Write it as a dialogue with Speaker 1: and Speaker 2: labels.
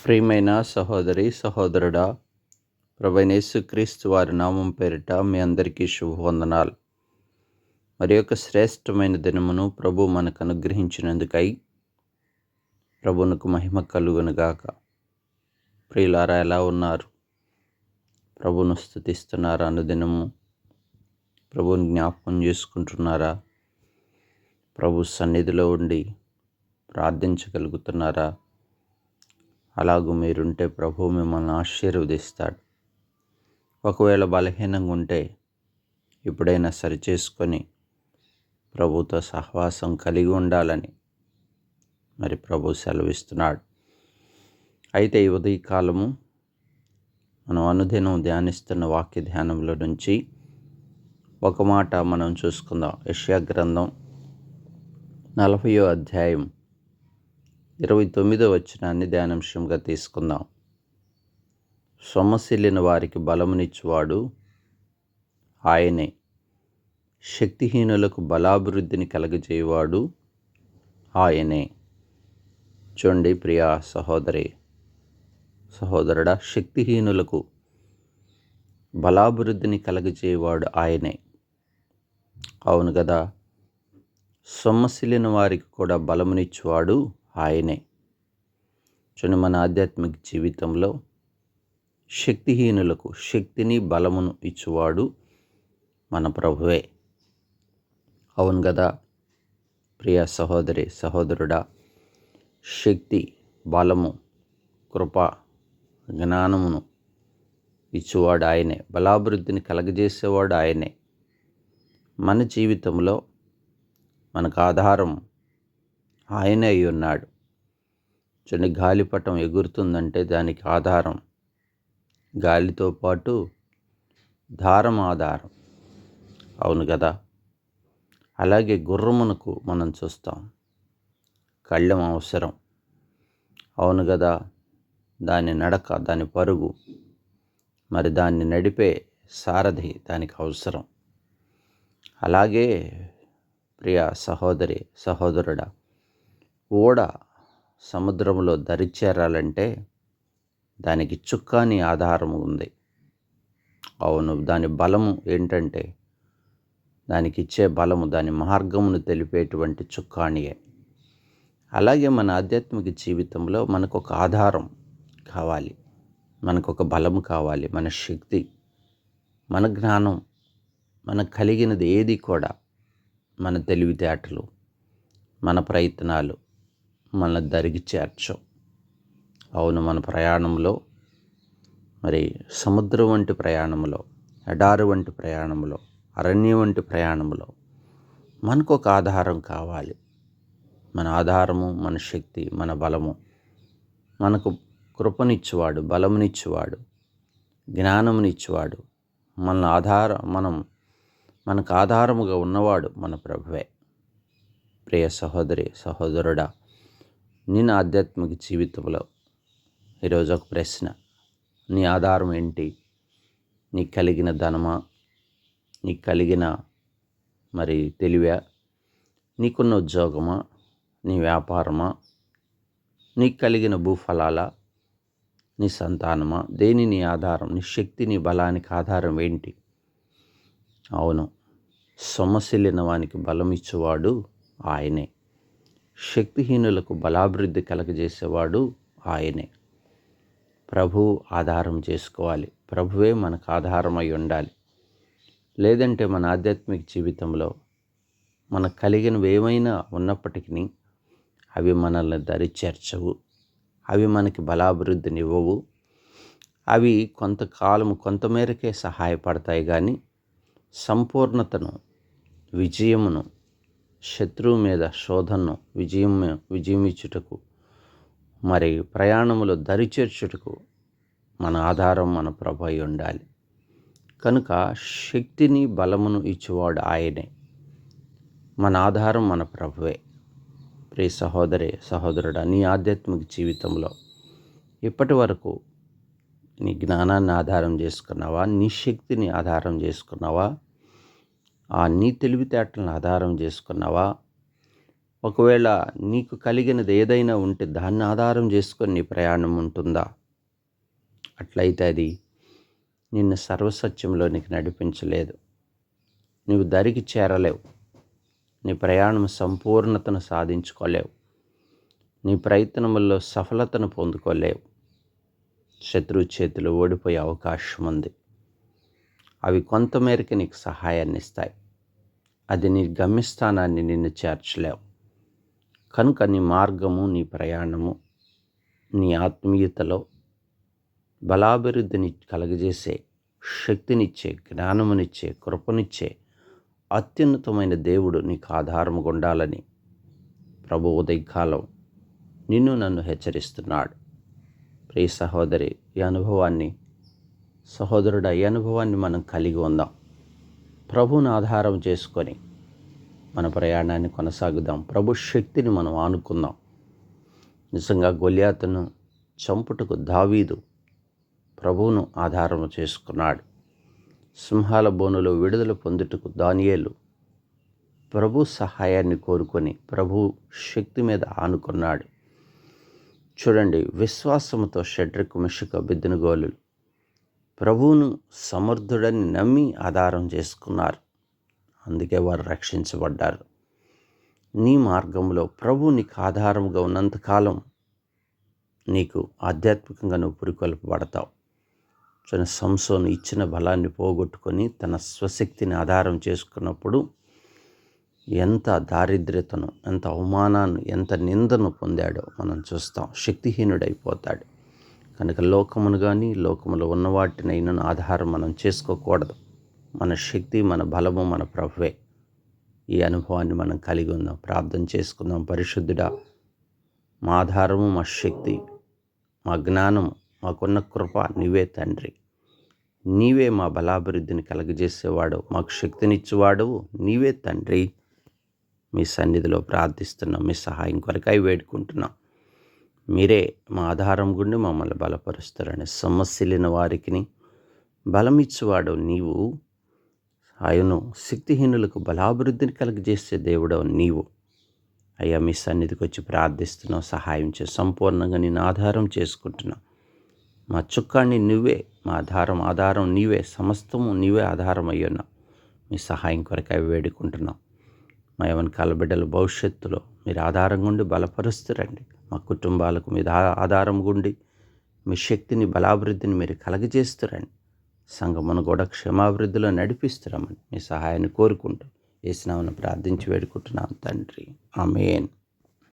Speaker 1: ప్రియమైన సహోదరి సహోదరుడా, ప్రభువైన యేసుక్రీస్తు వారి నామం పేరిట మీ అందరికీ శుభవందనాలు. మరి యొక్క శ్రేష్టమైన దినమును ప్రభు మనకు అనుగ్రహించినందుకై ప్రభువునకు మహిమ కలుగునుగాక. ప్రియులారా, ఎలా ఉన్నారు? ప్రభువును స్తుతిస్తున్నారా? అనుదినము ప్రభువుని జ్ఞాపకం చేసుకుంటున్నారా? ప్రభు సన్నిధిలో ఉండి ప్రార్థించగలుగుతున్నారా? అలాగూ మీరుంటే ప్రభువు మిమ్మల్ని ఆశీర్వదిస్తాడు. ఒకవేళ బలహీనంగా ఉంటే ఇప్పుడైనా సరిచేసుకొని ప్రభుతో సహవాసం కలిగి ఉండాలని మరి ప్రభు సెలవిస్తున్నాడు. అయితే ఈ ఉదయకాలము మనం అనుదినం ధ్యానిస్తున్న వాక్య ధ్యానంలో నుంచి ఒక మాట మనం చూసుకుందాం. యెషయా గ్రంథం 40వ అధ్యాయం 29వ వచనాన్ని ధ్యానాంశంగా తీసుకుందాం. సొమ్మసిల్లిన వారికి బలమునిచ్చువాడు ఆయనే, శక్తిహీనులకు బలాభివృద్ధిని కలగజేయవాడు ఆయనే. చూడండి ప్రియా సహోదరుడా, శక్తిహీనులకు బలాభివృద్ధిని కలగజేయవాడు ఆయనే. అవును కదా, సొమ్మసిల్లిన వారికి కూడా బలమునిచ్చువాడు ఆయనే. చూడండి, మన ఆధ్యాత్మిక జీవితంలో శక్తిహీనులకు శక్తిని బలమును ఇచ్చువాడు మన ప్రభువే. అవును కదా ప్రియ సహోదరి సహోదరుడా, శక్తి, బలము, కృప, జ్ఞానమును ఇచ్చువాడు ఆయనే. బలాభివృద్ధిని కలగజేసేవాడు ఆయనే. మన జీవితంలో మనకు ఆధారం ఆయనే అయి ఉన్నాడు. చూడండి, గాలిపటం ఎగురుతుందంటే దానికి ఆధారం గాలితో పాటు దారం ఆధారం. అవును కదా. అలాగే గుర్రమునకు మనం చూస్తాం, కళ్ళెం అవసరం. అవును కదా, దాని నడక, దాని పరుగు, మరి దాన్ని నడిపే సారథి దానికి అవసరం. అలాగే ప్రియ సహోదరి సహోదరుడా, ఓడ సముద్రంలో దరిచేరాలంటే దానికి చుక్కాని ఆధారం ఉంది. అవును, దాని బలము ఏంటంటే దానికి ఇచ్చే బలము, దాని మార్గమును తెలిపేటువంటి చుక్కానియే. అలాగే మన ఆధ్యాత్మిక జీవితంలో మనకు ఒక ఆధారం కావాలి, మనకు ఒక బలం కావాలి. మన శక్తి, మన జ్ఞానం, మనకు కలిగినది ఏది కూడా మన తెలివితేటలు, మన ప్రయత్నాలు మన దరికి చేర్చవు. అవును, మన ప్రయాణంలో, మరి సముద్రం వంటి ప్రయాణంలో, ఎడారి వంటి ప్రయాణంలో, అరణ్యం వంటి ప్రయాణంలో మనకు ఒక ఆధారం కావాలి. మన ఆధారము, మన శక్తి, మన బలము, మనకు కృపనిచ్చువాడు, బలమునిచ్చువాడు, జ్ఞానమునిచ్చువాడు, మనకు ఆధారముగా ఉన్నవాడు మన ప్రభువే. ప్రియ సహోదరి సహోదరుడా, నేను ఆధ్యాత్మిక జీవితంలో ఈరోజు ఒక ప్రశ్న: నీ ఆధారం ఏంటి? నీకు కలిగిన ధనమా? నీకు కలిగిన మరి తెలివా? నీకున్న ఉద్యోగమా? నీ వ్యాపారమా? నీకు కలిగిన భూఫలాలా? నీ సంతానమా? దేని నీ ఆధారం? నీ శక్తి, నీ బలానికి ఆధారం ఏంటి? అవును, సొమ్మసిల్లిన వానికి బలం ఇచ్చేవాడు ఆయనే, శక్తిహీనులకు బలాభివృద్ధి కలగజేసేవాడు ఆయనే. ప్రభు ఆధారం చేసుకోవాలి. ప్రభువే మనకు ఆధారమై ఉండాలి. లేదంటే మన ఆధ్యాత్మిక జీవితంలో మనకు కలిగినవి ఏమైనా ఉన్నప్పటికీ అవి మనల్ని దరిచేర్చవు, అవి మనకి బలాభివృద్ధిని ఇవ్వవు. అవి కొంతకాలము, కొంతమేరకే సహాయపడతాయి, కానీ సంపూర్ణతను, విజయమును, శత్రువు మీద శోధనను విజయం ఇచ్చుటకు, మరి ప్రయాణములో దరిచేర్చుటకు మన ఆధారం మన ప్రభు అయి ఉండాలి. కనుక శక్తిని, బలమును ఇచ్చేవాడు ఆయనే. మన ఆధారం మన ప్రభువే. ప్రియ సహోదరి సహోదరుడా, నీ ఆధ్యాత్మిక జీవితంలో ఇప్పటి వరకు నీ జ్ఞానాన్ని ఆధారం చేసుకున్నావా? నీ శక్తిని ఆధారం చేసుకున్నావా? నీ తెలివితేటలను ఆధారం చేసుకున్నావా? ఒకవేళ నీకు కలిగినది ఏదైనా ఉంటే దాన్ని ఆధారం చేసుకొని నీ ప్రయాణం ఉంటుందా? అట్లయితే అది నిన్ను సర్వసత్యంలోనికి నడిపించలేదు. నీవు దరికి చేరలేవు. నీ ప్రయాణం సంపూర్ణతను సాధించుకోలేవు. నీ ప్రయత్నముల్లో సఫలతను పొందుకోలేవు. శత్రువు చేతిలో ఓడిపోయే అవకాశం ఉంది. అవి కొంతమేరకు నీకు సహాయాన్ని ఇస్తాయి. అది నీ గమ్యస్థానాన్ని నిన్ను చేర్చలేవు. కనుక నీ మార్గము, నీ ప్రయాణము, నీ ఆత్మీయతలో బలాభివృద్ధిని కలగజేసే, శక్తినిచ్చే, జ్ఞానమునిచ్చే, కృపనిచ్చే అత్యున్నతమైన దేవుడు నీకు ఆధారముగా ఉండాలని ప్రభు ఉదయకాలం నిన్ను నన్ను హెచ్చరిస్తున్నాడు. ప్రియ సహోదరి, ఈ అనుభవాన్ని మనం కలిగి ఉందాం. ప్రభువును ఆధారం చేసుకొని మన ప్రయాణాన్ని కొనసాగుదాం. ప్రభు శక్తిని మనం ఆనుకుందాం. నిజంగా గొల్యాతును చంపుటకు దావీదు ప్రభువును ఆధారం చేసుకున్నాడు. సింహాల బోనులో విడుదల పొందుటకు దానియేలు ప్రభు సహాయాన్ని కోరుకొని ప్రభు శక్తి మీద ఆనుకున్నాడు. చూడండి, విశ్వాసముతో షడ్రకు, మెషకు, అబేద్నెగోలు ప్రభువును సమర్థుడని నమ్మి ఆధారం చేసుకున్నారు. అందుకే వారు రక్షించబడ్డారు. నీ మార్గంలో ప్రభు నీకు ఆధారముగా ఉన్నంతకాలం నీకు ఆధ్యాత్మికంగా నువ్వు పురికొల్పబడతావు. సంసోను ఇచ్చిన బలాన్ని పోగొట్టుకొని తన స్వశక్తిని ఆధారం చేసుకున్నప్పుడు ఎంత దారిద్ర్యతను, ఎంత అవమానాన్ని, ఎంత నిందను పొందాడో మనం చూస్తాం. శక్తిహీనుడైపోతాడు. కనుక లోకమును కానీ లోకములో ఉన్న వాటినైనా ఆధారం మనం చేసుకోకూడదు. మన శక్తి, మన బలము మన ప్రభువే. ఈ అనుభవాన్ని మనం కలిగి ఉందాం. ప్రార్థన చేసుకుందాం. పరిశుద్ధుడా, మా ఆధారము, మా శక్తి, మా జ్ఞానము, మాకున్న కృప నీవే తండ్రి. నీవే మా బలాభివృద్ధిని కలగజేసేవాడు, మాకు శక్తినిచ్చేవాడు నీవే తండ్రి. మీ సన్నిధిలో ప్రార్థిస్తున్నాం. మీ సహాయం కొరకై వేడుకుంటున్నాం. మీరే మా ఆధారం గుండి మమ్మల్ని బలపరుస్తారని, సమస్యలిన వారికి బలమిచ్చేవాడు నీవు. ఆయను శక్తిహీనులకు బలాభివృద్ధిని కలగజేసే దేవుడవు నీవు. అయ్యా, మీ సన్నిధికి వచ్చి ప్రార్థిస్తున్నాం. సహాయం చేసి సంపూర్ణంగా నేను ఆధారం చేసుకుంటున్నాం. మా చుక్కాన్ని నువ్వే, మా ఆధారం నీవే, సమస్తము నీవే ఆధారం అయ్యున్నా. మీ సహాయం కొరకై వేడుకుంటున్నాం. మా యవనకాల బిడ్డల భవిష్యత్తులో మీరు ఆధారం గుండి బలపరుస్తారండి. మా కుటుంబాలకు మీరు ఆధారం గుండి మీ శక్తిని, బలాభివృద్ధిని మీరు కలగజేస్తారండి. సంఘమును కూడా క్షేమాభివృద్ధిలో నడిపిస్తారమని మీ సహాయాన్ని కోరుకుంటూ యేసు నామమున ప్రార్థించి వేడుకుంటున్నాం తండ్రి. ఆమేన్.